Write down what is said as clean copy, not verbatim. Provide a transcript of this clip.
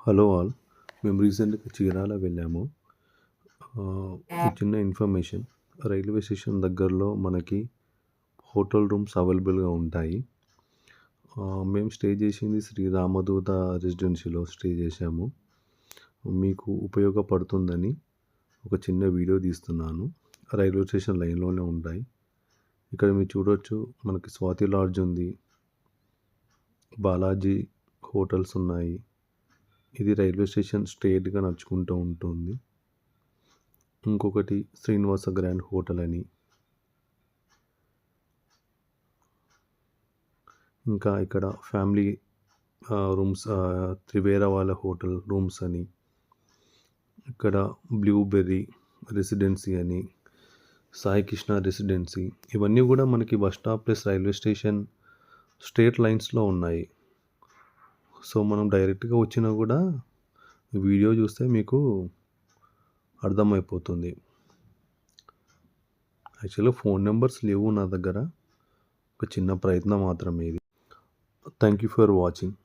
Hello all. మేము రీసెంట్‌గా చీరాల వెళ్ళాము. ఒక చిన్న ఇన్ఫర్మేషన్. రైల్వే స్టేషన్ దగ్గరలో మనకి హోటల్ రూమ్స్ అవైలబుల్‌గా ఉంటాయి. మేము స్టే చేసింది శ్రీ రామదూత రెసిడెన్సీలో స్టే చేశాము. మీకు ఉపయోగపడుతుందని ఒక చిన్న వీడియో తీస్తున్నాను. రైల్వే స్టేషన్ లైన్‌లోనే ఉంటాయి. ఇక్కడ మీరు చూడొచ్చు, మనకి స్వాతి లాడ్జ్ ఉంది. బాలాజీ హోటల్స్ ఉన్నాయి. ఇది రైల్వే స్టేషన్ స్ట్రెయిట్‌గా నడుచుకుంటూ ఉంటుంది. ఇంకొకటి శ్రీనివాస గ్రాండ్ హోటల్ అని, ఇంకా ఇక్కడ ఫ్యామిలీ రూమ్స్, త్రివేర వాళ్ళ హోటల్ రూమ్స్ అని, ఇక్కడ బ్లూబెర్రీ రెసిడెన్సీ అని, సాయి కృష్ణ రెసిడెన్సీ, ఇవన్నీ కూడా మనకి bus stop plus railway station straight లైన్స్లో ఉన్నాయి. సో మనం డైరెక్ట్గా వచ్చినా కూడా వీడియో చూస్తే మీకు అర్థమైపోతుంది. యాక్చువల్గా ఫోన్ నెంబర్స్ లేవు నా దగ్గర. ఒక చిన్న ప్రయత్నం మాత్రమే ఇది. Thank you for watching.